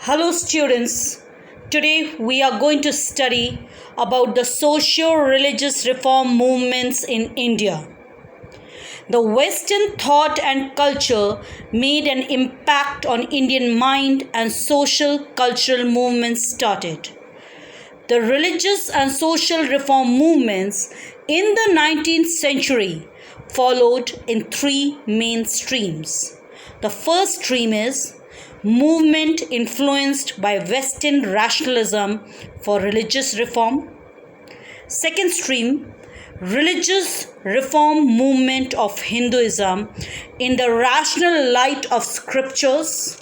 Hello students, today we are going to study about the socio-religious reform movements in India. The Western thought and culture made an impact on Indian mind and social cultural movements started. The religious and social reform movements in the 19th century followed in three main streams. The first stream is movement influenced by Western rationalism for religious reform. Second stream, religious reform movement of Hinduism in the rational light of scriptures.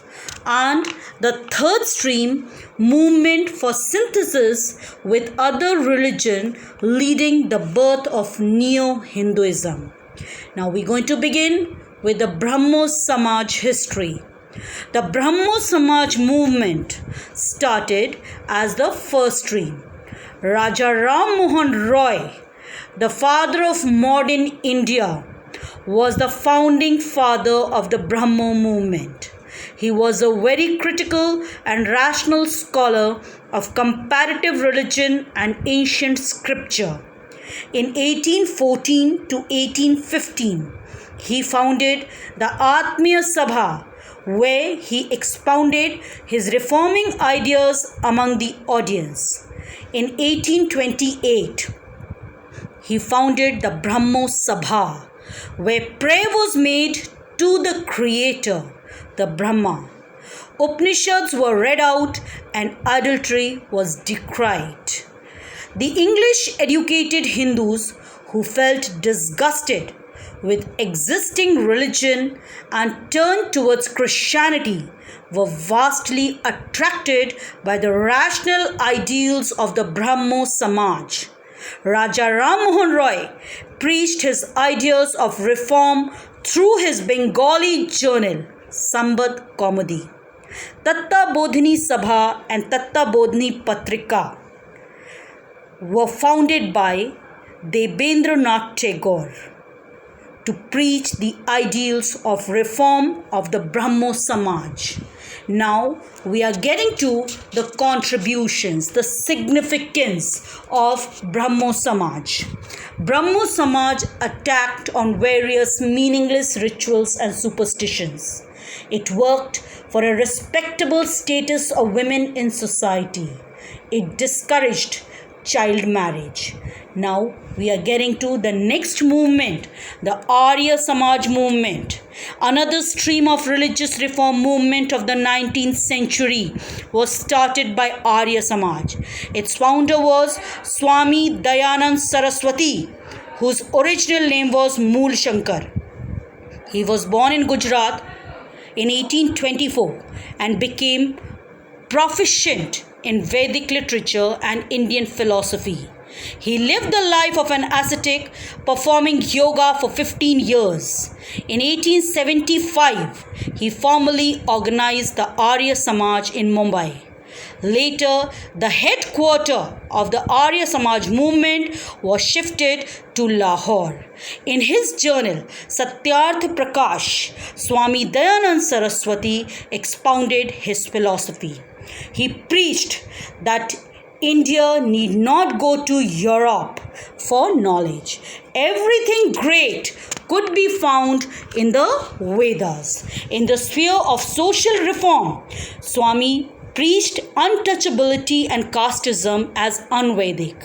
And the third stream, movement for synthesis with other religion leading the birth of Neo-Hinduism. Now we're going to begin with the Brahmo Samaj history. The Brahmo Samaj movement started as the first stream. Raja Ram Mohan Roy, the father of modern India, was the founding father of the Brahmo movement. He was a very critical and rational scholar of comparative religion and ancient scripture. In 1814 to 1815, he founded the Atmiya Sabha, where he expounded his reforming ideas among the audience. In 1828, he founded the Brahmo Sabha, where prayer was made to the Creator, the Brahma. Upanishads were read out and adultery was decried. The English educated Hindus who felt disgusted with existing religion and turned towards Christianity were vastly attracted by the rational ideals of the Brahmo Samaj. Raja Ram Mohan Roy preached his ideas of reform through his Bengali journal, Sambat Kaumudi. Tatta Bodhini Sabha and Tatta Bodhini Patrika were founded by Debendranath Tagore to preach the ideals of reform of the Brahmo Samaj. Now we are getting to the contributions, the significance of Brahmo Samaj. Brahmo Samaj attacked on various meaningless rituals and superstitions. It worked for a respectable status of women in society. It discouraged child marriage. Now we are getting to the next movement, the Arya Samaj movement. Another stream of religious reform movement of the 19th century was started by Arya Samaj. Its founder was Swami Dayanand Saraswati, whose original name was Mool Shankar. He was born in Gujarat in 1824 and became proficient in Vedic literature and Indian philosophy. He lived the life of an ascetic, performing yoga for 15 years. In 1875, he formally organized the Arya Samaj in Mumbai. Later, the headquarters of the Arya Samaj movement was shifted to Lahore. In his journal, Satyarth Prakash, Swami Dayanand Saraswati expounded his philosophy. He preached that India need not go to Europe for knowledge. Everything great could be found in the Vedas. In the sphere of social reform, Swami preached untouchability and casteism as unvedic.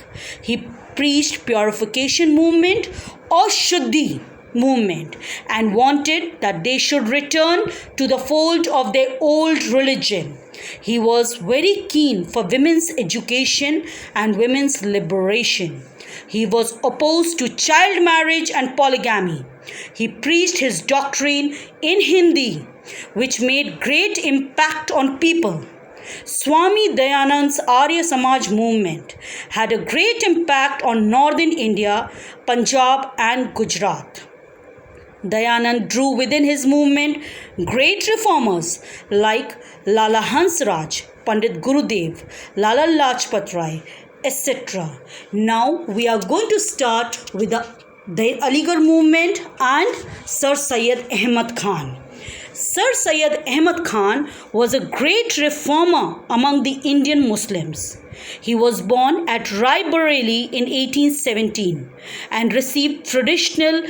He preached purification movement or Shuddhi movement and wanted that they should return to the fold of their old religion. He was very keen for women's education and women's liberation. He was opposed to child marriage and polygamy. He preached his doctrine in Hindi, which made great impact on people. Swami Dayanand's Arya Samaj movement had a great impact on northern India, Punjab and Gujarat. Dayanand drew within his movement great reformers like Lala Hansraj, Pandit Gurudev, Lala Lajpat Rai, etc. Now we are going to start with the Aligarh movement and Sir Syed Ahmad Khan. Sir Syed Ahmad Khan was a great reformer among the Indian Muslims. He was born at Rai Bareli in 1817 and received traditional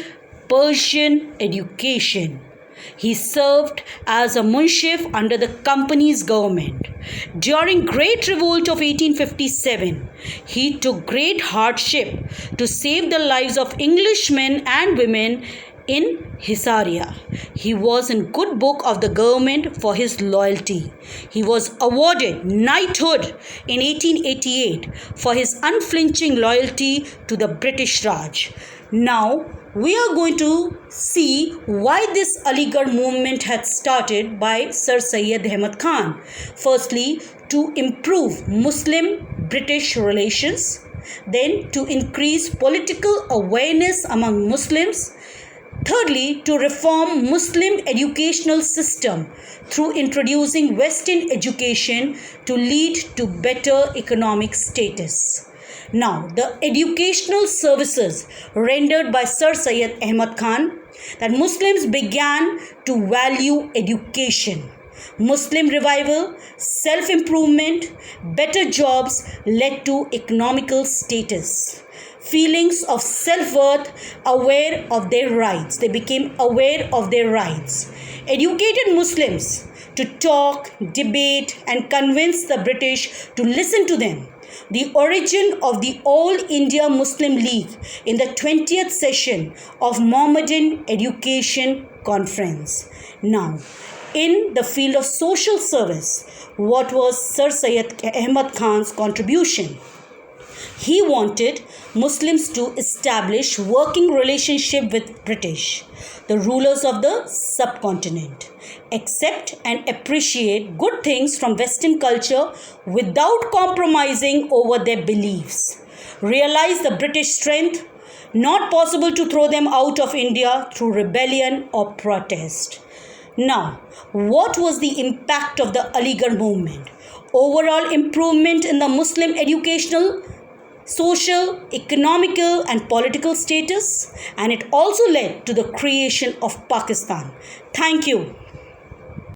Persian education. He served as a munshif under the company's government. During Great Revolt of 1857, he took great hardship to save the lives of Englishmen and women in Hisaria. He was in good book of the government for his loyalty. He was awarded knighthood in 1888 for his unflinching loyalty to the British Raj. Now, we are going to see why this Aligarh movement had started by Sir Syed Ahmad Khan. Firstly, to improve Muslim-British relations, then to increase political awareness among Muslims, thirdly, to reform Muslim educational system through introducing Western education to lead to better economic status. Now, the educational services rendered by Sir Syed Ahmad Khan, that Muslims began to value education. Muslim revival, self-improvement, better jobs led to economical status. Feelings of self-worth, aware of their rights. They became aware of their rights. Educated Muslims to talk, debate, and convince the British to listen to them. The origin of the All India Muslim League in the 20th session of Mohammedan Education Conference. Now, in the field of social service, what was Sir Syed Ahmad Khan's contribution? He wanted Muslims to establish working relationship with British, the rulers of the subcontinent, accept and appreciate good things from Western culture without compromising over their beliefs, realize the British strength, not possible to throw them out of India through rebellion or protest. Now, what was the impact of the Aligarh movement? Overall improvement in the Muslim educational, social, economical and political status, and it also led to the creation of Pakistan. Thank you.